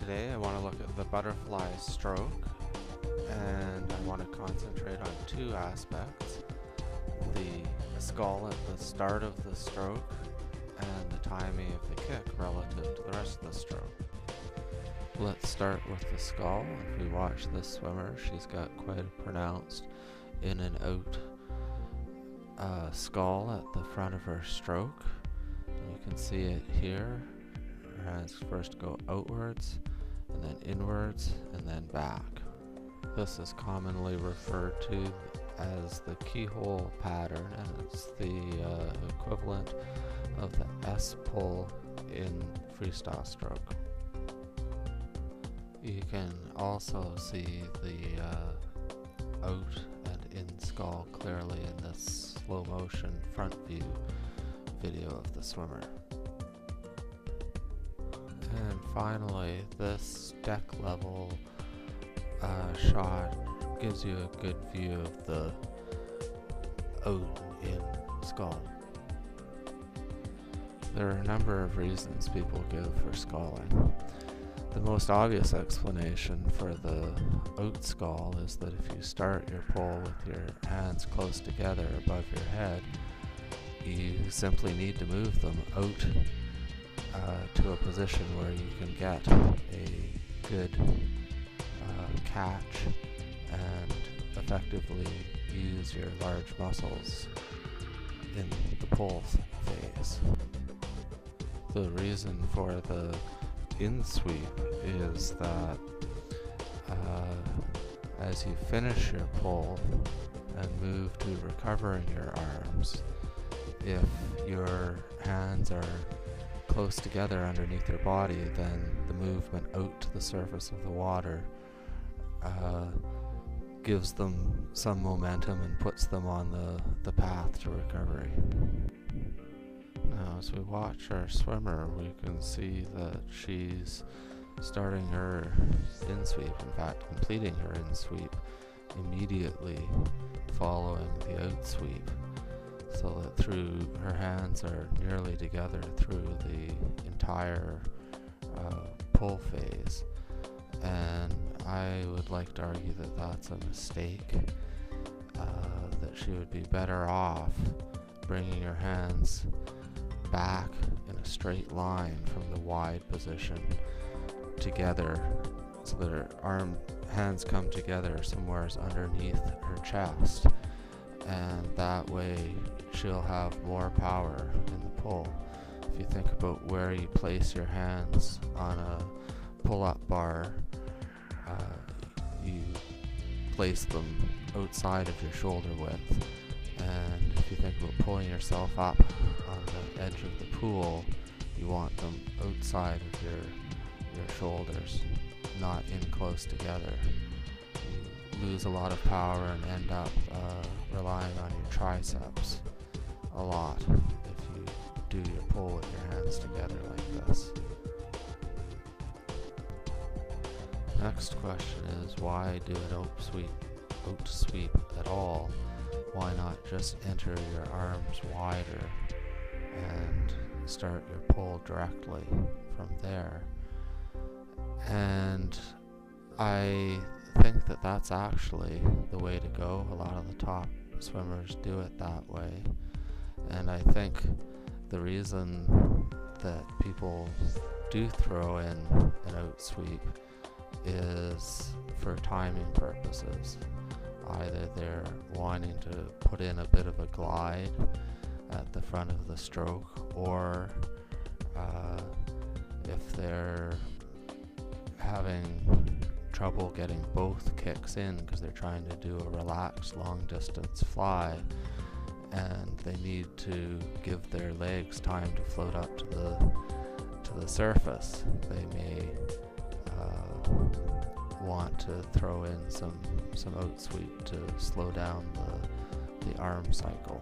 Today I want to look at the butterfly stroke, and I want to concentrate on two aspects: the skull at the start of the stroke and the timing of the kick relative to the rest of the stroke. Let's start with the skull. If we watch this swimmer, she's got quite a pronounced in and out skull at the front of her stroke. You can see it here. Her hands first go outwards, and then inwards, and then back. This is commonly referred to as the keyhole pattern, and it's the equivalent of the S pull in freestyle stroke. You can also see the out and in skull clearly in this slow motion front view video of the swimmer. And finally, this deck level shot gives you a good view of the out and in skull. There are a number of reasons people give for sculling. The most obvious explanation for the out skull is that if you start your pull with your hands close together above your head, you simply need to move them out to a position where you can get a good catch and effectively use your large muscles in the pull phase. The reason for the in sweep is that as you finish your pull and move to recovering your arms, if your hands are close together underneath your body, then the movement out to the surface of the water gives them some momentum and puts them on the path to recovery. Now, as we watch our swimmer, we can see that she's starting her in sweep, in fact completing her in sweep immediately following the out sweep, so that her hands are nearly together through the entire pull phase. And I would like to argue that that's a mistake, that she would be better off bringing her hands back in a straight line from the wide position together, so that her hands come together somewhere underneath her chest, and that way she'll have more power in the pull. If you think about where you place your hands on a pull-up bar, you place them outside of your shoulder width, and if you think about pulling yourself up on the edge of the pool, you want them outside of your shoulders, not in close together. You lose a lot of power and end up relying on your triceps a lot if you do your pull with your hands together like this. Next question is, why do an out sweep at all? Why not just enter your arms wider and start your pull directly from there? And I think that that's actually the way to go. A lot of the top swimmers do it that way, and I think the reason that people do throw in an out sweep is for timing purposes. Either they're wanting to put in a bit of a glide at the front of the stroke, or if they're having trouble getting both kicks in because they're trying to do a relaxed long distance fly and they need to give their legs time to float up to the surface, they may want to throw in some out sweep to slow down the arm cycle.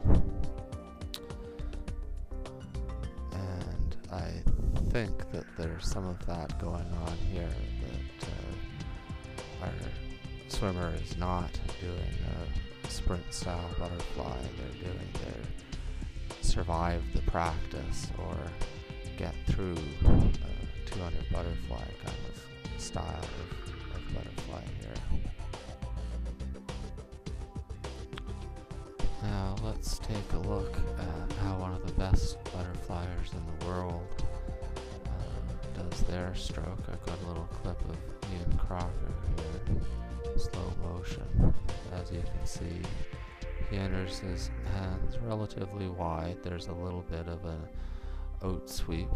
And I think that there's some of that going on here, that our swimmer is not doing a sprint style butterfly, they're doing their survive the practice or get through a 200 butterfly kind of style of butterfly here. Now let's take a look at how one of the best butterflyers in the world does their stroke. I've got a little clip of Ian Crocker here, slow motion. As you can see, he enters his hands relatively wide. There's a little bit of an out sweep,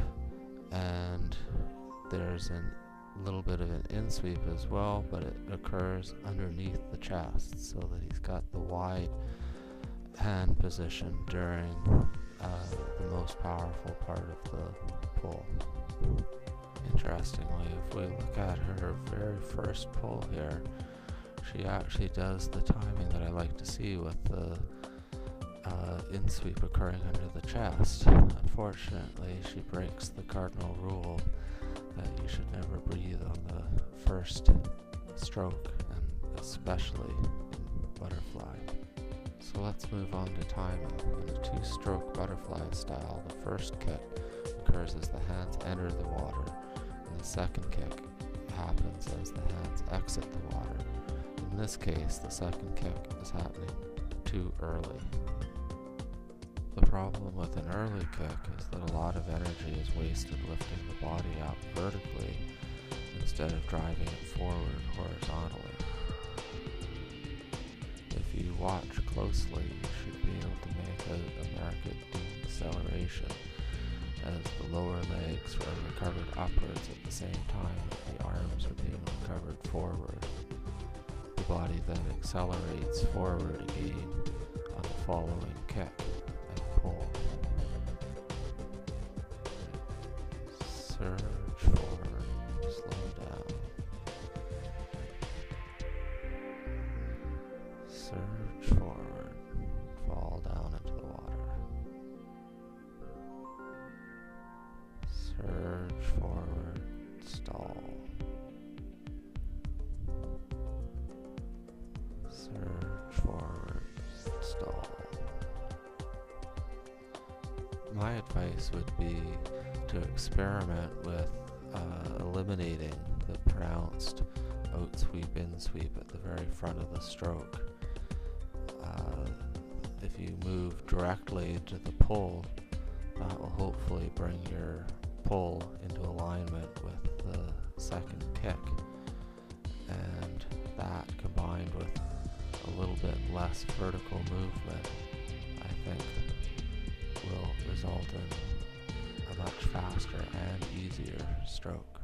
and there's a little bit of an in sweep as well, but it occurs underneath the chest, so that he's got the wide hand position during the most powerful part of the pull. Interestingly, if we look at her very first pull here, she actually does the timing that I like to see with the in sweep occurring under the chest. Unfortunately, she breaks the cardinal rule that you should never breathe on the first stroke, and especially in butterfly. So let's move on to timing. In a two-stroke butterfly style, the first kick occurs as the hands enter the water, and the second kick happens as the hands exit the water. In this case, the second kick is happening too early. The problem with an early kick is that a lot of energy is wasted lifting the body up vertically instead of driving it forward horizontally. If you watch closely, you should be able to make out a marked deceleration as the lower legs are recovered upwards at the same time that the arms are being recovered forward. The body then accelerates forward again on the following kick and pull. Surge forward, slow down. Surge forward, fall down into the water. Surge forward, stall. Surge forward, stall. My advice would be to experiment with eliminating the pronounced out sweep, in sweep at the very front of the stroke. If you move directly to the pull, that will hopefully bring your pull into alignment with the second kick, and that combined with a little bit less vertical movement, I think will result in a much faster and easier stroke.